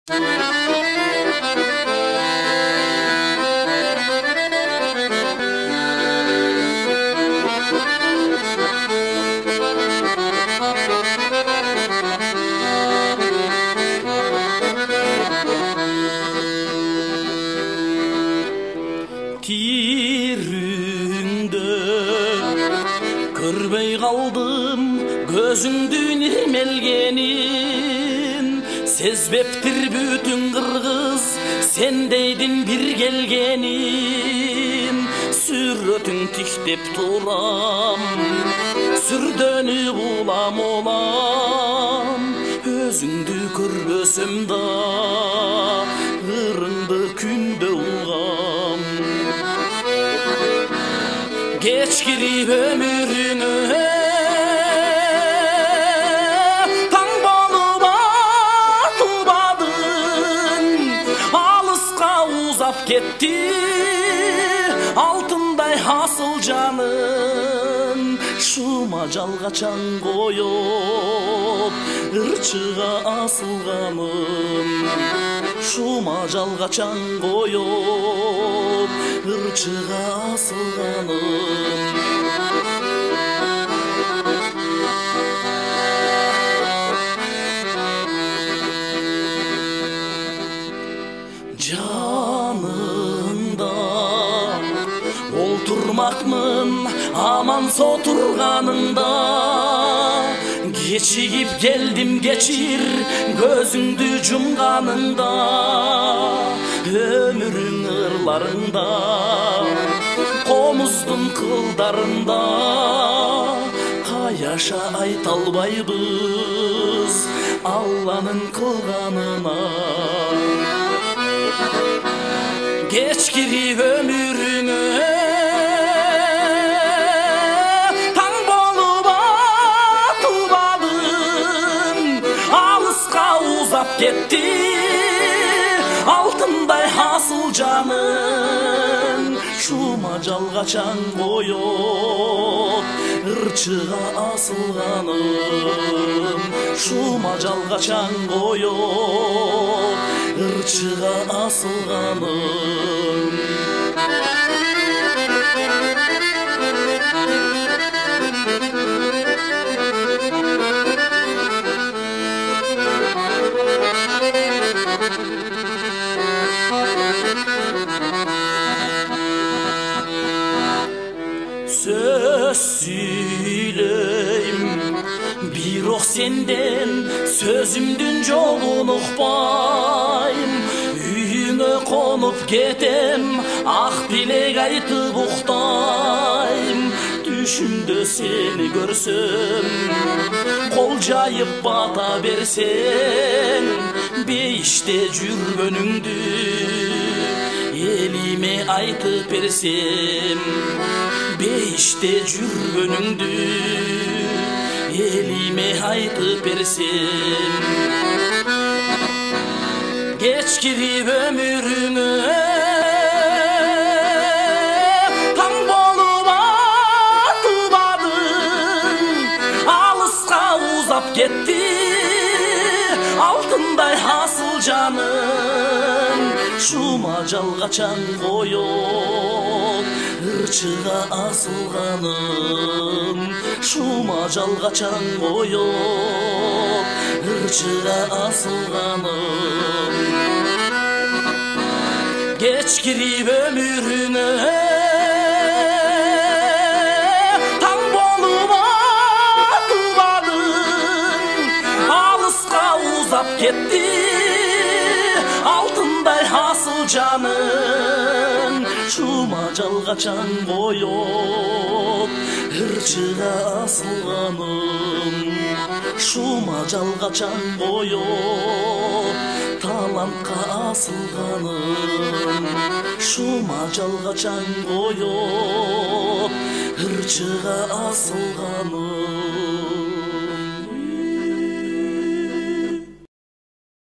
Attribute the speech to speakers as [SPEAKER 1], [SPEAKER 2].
[SPEAKER 1] Тирүңдө көрбөй калдым көзүңдүн ирмелгенин, сезбептир бүтүн кыргыз сендейдин бир келгенин. Сүрөтүң тиктеп турам, сүрдөнүп улам, өзүңдү көрбөсөм да ырыңды күндө угам. Geçkirip ömürünü taң болып атылбадың, алысқа узап кетті алтындай асыл жаның. Шума жалға чаң қойып ырчыға асылғаным, шума жалға чаң қойып ырчыға асылғаным. Жанында олтурмакмын аман сотурганыңда, кечигип келдим кечир көзүңдү жумганыңда. Өмүрүң ырларыңда, комуздун кылдарында, каяша айта албайбыз Алланын кылганына. Geçkirip ömürünü taң болып атылбадың, алысқа узап кетті алтындай асыл жаның. Шума жалға чаң қойып ырчыға асылғаным, шума жалға чаң қойып ырчыға асылғаным. Söz söyleyim birok senden, sözümdün jolun ukpayım. Үйüңө konup ketem, ак билек айтып уктайм. Түшүмдө сени көрсөм, кол жайып бата берсең, бейиште жүргөнүңдү элиме айтып берсем. Бейиште жүргөнүңдү элиме айтып берсем. Geçkirip ömürünü taң болып атылбадың, алысқа узап кетті алтындай асыл жаның. Шума жалға чаң қойып ырчыға асылғаным, шума жалға чаң қойып ырчыға асылғаным. Geçkirip ömürünü taң болып атылбадың, алысқа узап кетті алтындай асыл жаның. Шума жалға чаң қойып ырчыға асылғаным, шума жалға чаң қойып талантқа асылғаным. Шума жалға чаң қойып ырчыға асылғаным.